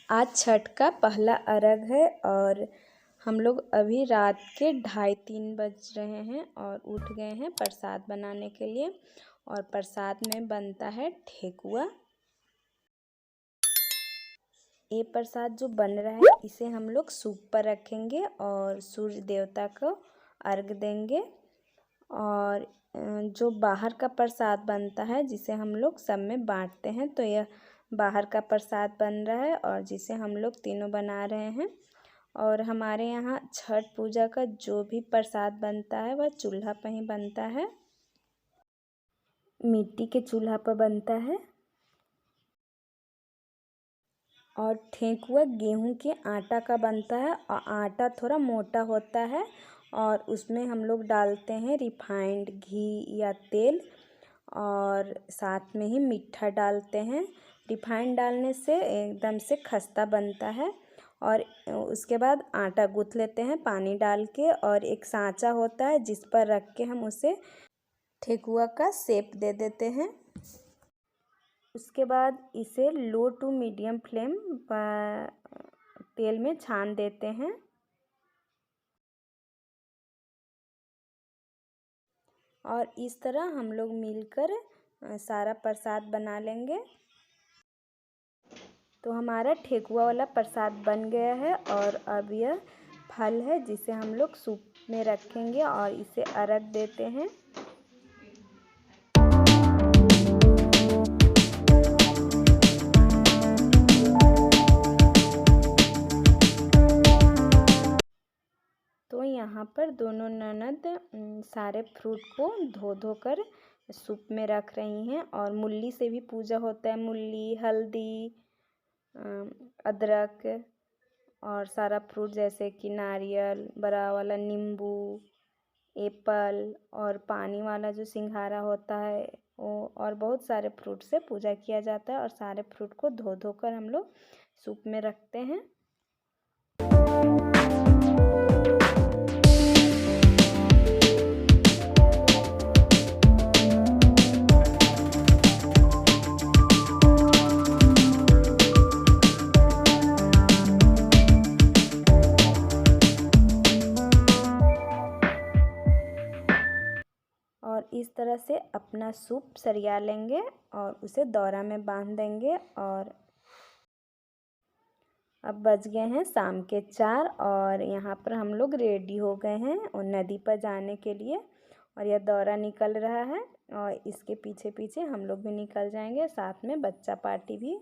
आज छठ का पहला अर्घ है और हम लोग अभी रात के 2:30-3 बज रहे हैं और उठ गए हैं प्रसाद बनाने के लिए। और प्रसाद में बनता है ठेकुआ। ये प्रसाद जो बन रहा है इसे हम लोग सूप पर रखेंगे और सूर्य देवता को अर्घ देंगे। और जो बाहर का प्रसाद बनता है जिसे हम लोग सब में बांटते हैं, तो यह बाहर का प्रसाद बन रहा है और जिसे हम लोग तीनों बना रहे हैं। और हमारे यहाँ छठ पूजा का जो भी प्रसाद बनता है वह चूल्हा पर ही बनता है, मिट्टी के चूल्हा पर बनता है। और ठेकुआ गेहूं के आटा का बनता है और आटा थोड़ा मोटा होता है और उसमें हम लोग डालते हैं रिफाइंड घी या तेल और साथ में ही मीठा डालते हैं। रिफाइंड डालने से एकदम से खस्ता बनता है। और उसके बाद आटा गूँथ लेते हैं पानी डाल के और एक सांचा होता है जिस पर रख के हम उसे ठेकुआ का शेप दे देते हैं। उसके बाद इसे लो टू मीडियम फ्लेम पर तेल में छान देते हैं। और इस तरह हम लोग मिलकर सारा प्रसाद बना लेंगे। तो हमारा ठेकुआ वाला प्रसाद बन गया है और अब यह फल है जिसे हम लोग सूप में रखेंगे और इसे अर्घ देते हैं। तो यहाँ पर दोनों ननद सारे फ्रूट को धो धो कर सूप में रख रही हैं। और मूली से भी पूजा होता है, मूली, हल्दी, अदरक और सारा फ्रूट जैसे कि नारियल, बड़ा वाला नींबू, एप्पल और पानी वाला जो सिंघारा होता है वो, और बहुत सारे फ्रूट से पूजा किया जाता है। और सारे फ्रूट को धो धो कर हम लोग सूप में रखते हैं। और इस तरह से अपना सूप सरिया लेंगे और उसे दौरा में बांध देंगे। और अब बज गए हैं शाम के 4 और यहाँ पर हम लोग रेडी हो गए हैं और नदी पर जाने के लिए। और यह दौरा निकल रहा है और इसके पीछे पीछे हम लोग भी निकल जाएंगे, साथ में बच्चा पार्टी भी।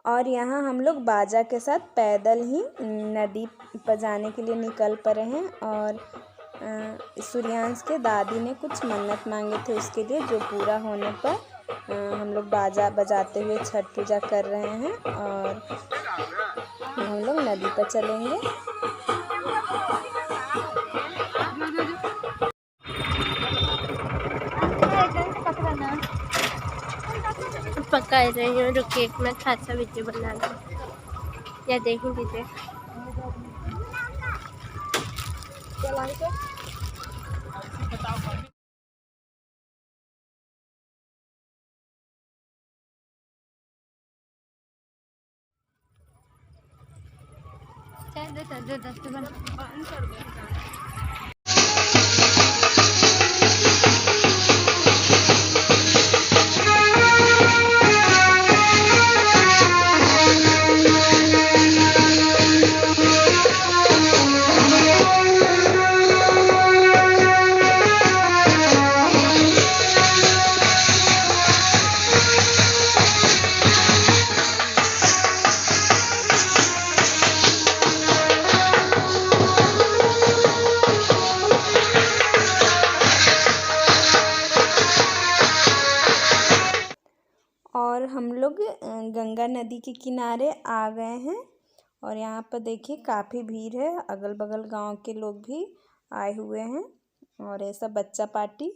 और यहाँ हम लोग बाजा के साथ पैदल ही नदी पर जाने के लिए निकल पड़े हैं। और सूर्यांश के दादी ने कुछ मन्नत मांगे थे, उसके लिए जो पूरा होने पर हम लोग बाजा बजाते हुए छठ पूजा कर रहे हैं। और हम लोग नदी पर चलेंगे। पका रही हूँ, रुकिए एक मिनट, अच्छा वीडियो बना लो या देखी दीजिए। और हम लोग गंगा नदी के किनारे आ गए हैं और यहाँ पर देखिए काफ़ी भीड़ है। अगल बगल गांव के लोग भी आए हुए हैं और ऐसा बच्चा पार्टी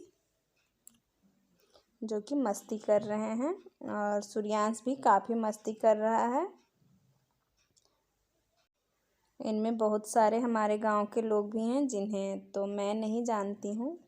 जो कि मस्ती कर रहे हैं और सूर्यांश भी काफ़ी मस्ती कर रहा है। इनमें बहुत सारे हमारे गांव के लोग भी हैं जिन्हें तो मैं नहीं जानती हूँ।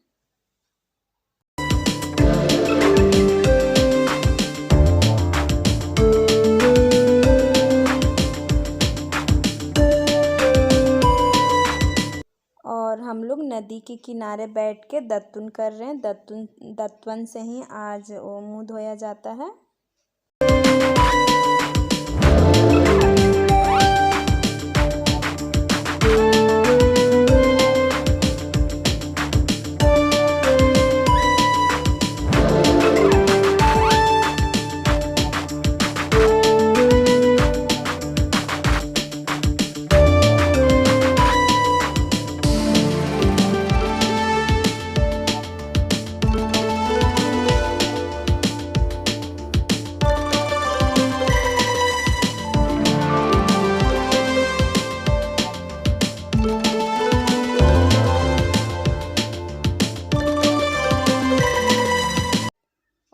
और हम लोग नदी के किनारे बैठ के दत्तुन कर रहे हैं। दत्तवन से ही आज वो मुँह धोया जाता है।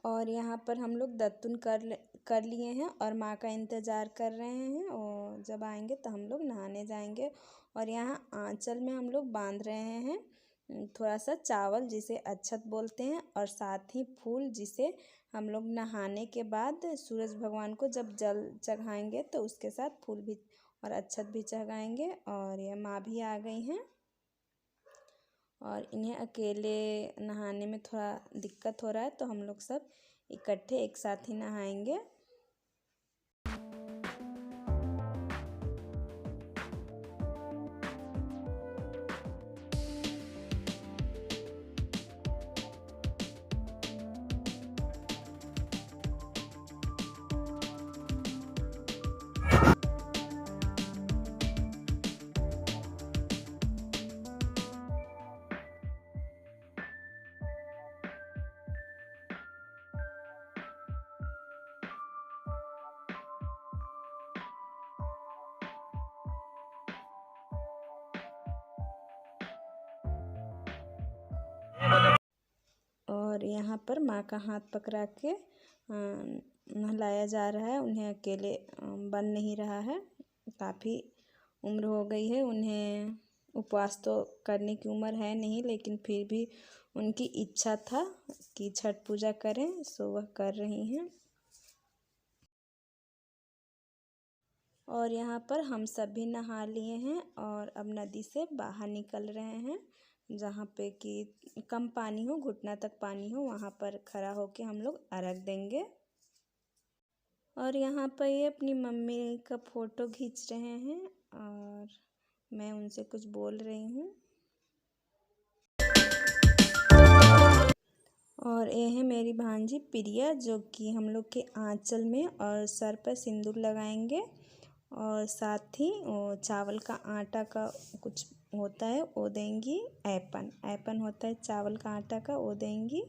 और यहाँ पर हम लोग दत्तुन कर लिए हैं और माँ का इंतज़ार कर रहे हैं और जब आएंगे तो हम लोग नहाने जाएंगे। और यहाँ आंचल में हम लोग बांध रहे हैं थोड़ा सा चावल जिसे अक्षत बोलते हैं और साथ ही फूल जिसे हम लोग नहाने के बाद सूरज भगवान को जब जल चढ़ाएंगे तो उसके साथ फूल भी और अक्षत भी चढ़ाएंगे। और ये माँ भी आ गई हैं और इन्हें अकेले नहाने में थोड़ा दिक्कत हो रहा है तो हम लोग सब इकट्ठे एक साथ ही नहाएंगे। और यहाँ पर माँ का हाथ पकड़ा के नहलाया जा रहा है। उन्हें अकेले बन नहीं रहा है, काफ़ी उम्र हो गई है। उन्हें उपवास तो करने की उम्र है नहीं, लेकिन फिर भी उनकी इच्छा था कि छठ पूजा करें, सो वह कर रही हैं। और यहाँ पर हम सब भी नहा लिए हैं और अब नदी से बाहर निकल रहे हैं। जहाँ पे कि कम पानी हो, घुटना तक पानी हो, वहाँ पर खड़ा होके हम लोग अर्घ देंगे। और यहाँ पर ये अपनी मम्मी का फ़ोटो खींच रहे हैं और मैं उनसे कुछ बोल रही हूँ। और ये है मेरी भांजी प्रिया, जो कि हम लोग के आंचल में और सर पर सिंदूर लगाएंगे। और साथ ही वो चावल का आटा का कुछ होता है वो देंगी। ऐपन होता है चावल का आटा का, वो देंगी।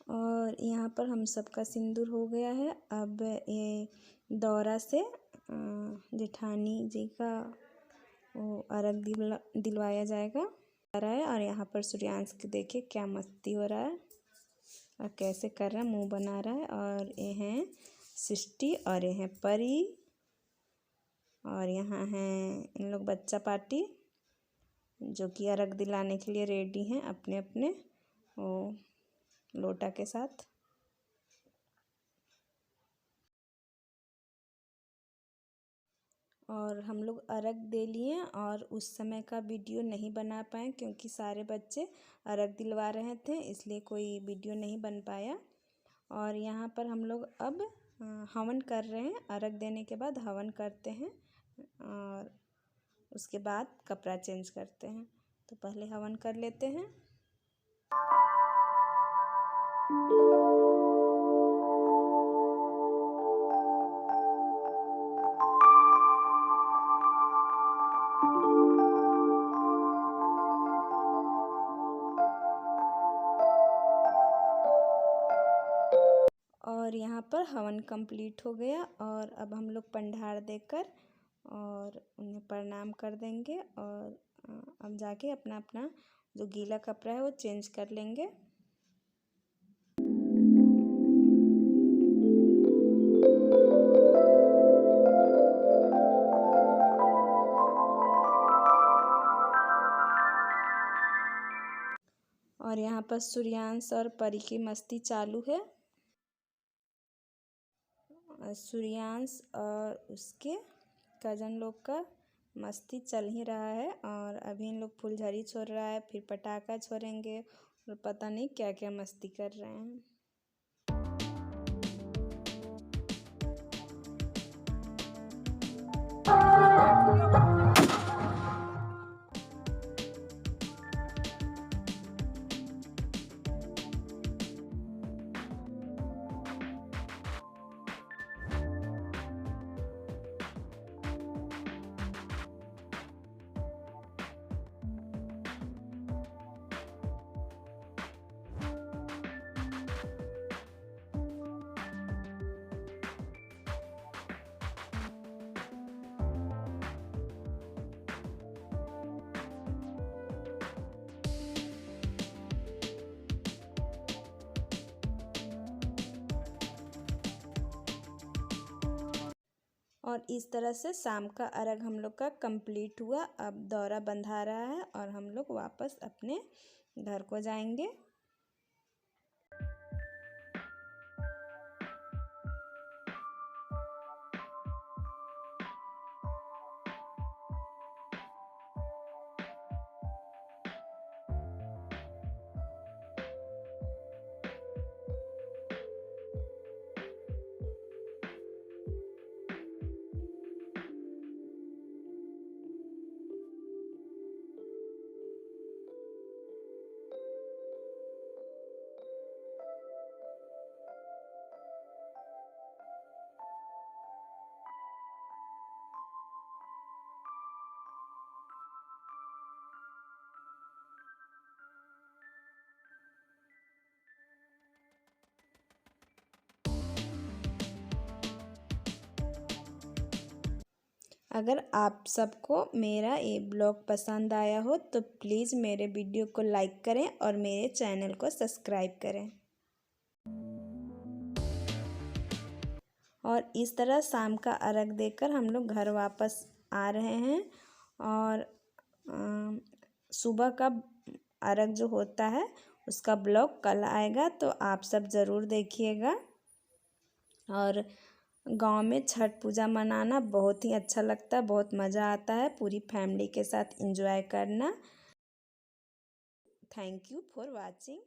और यहाँ पर हम सबका सिंदूर हो गया है। अब ये दौरा से जेठानी जी का वो अर्घ दिलवाया जाएगा। और यहाँ पर सूर्यांश की देखिए क्या मस्ती हो रहा है और कैसे कर रहा है, मुंह बना रहा है। और ये हैं सृष्टि और ये हैं परी और यहाँ हैं इन लोग बच्चा पार्टी, जो कि अर्घ दिलाने के लिए रेडी हैं अपने अपने वो लोटा के साथ। और हम लोग अर्घ दे लिए और उस समय का वीडियो नहीं बना पाए क्योंकि सारे बच्चे अर्घ दिलवा रहे थे, इसलिए कोई वीडियो नहीं बन पाया। और यहाँ पर हम लोग अब हवन कर रहे हैं। अर्घ देने के बाद हवन करते हैं और उसके बाद कपड़ा चेंज करते हैं। तो पहले हवन कर लेते हैं। और यहाँ पर हवन कंप्लीट हो गया और अब हम लोग पंडार देकर और उन्हें प्रणाम कर देंगे और अब जाके अपना अपना जो गीला कपड़ा है वो चेंज कर लेंगे। और यहाँ पर सूर्यांश और परी की मस्ती चालू है। सूर्यांश और उसके कज़न लोग का मस्ती चल ही रहा है और अभी इन लोग फुलझड़ी छोड़ रहा है, फिर पटाखा छोड़ेंगे और पता नहीं क्या क्या मस्ती कर रहे हैं। और इस तरह से शाम का अर्घ हम लोग का कंप्लीट हुआ। अब दौरा बंधा रहा है और हम लोग वापस अपने घर को जाएंगे। अगर आप सबको मेरा ये ब्लॉग पसंद आया हो तो प्लीज़ मेरे वीडियो को लाइक करें और मेरे चैनल को सब्सक्राइब करें। और इस तरह शाम का अर्घ देकर हम लोग घर वापस आ रहे हैं। और सुबह का अर्घ जो होता है उसका ब्लॉग कल आएगा, तो आप सब ज़रूर देखिएगा। और गांव में छठ पूजा मनाना बहुत ही अच्छा लगता है, बहुत मज़ा आता है पूरी फैमिली के साथ एंजॉय करना। Thank you for watching.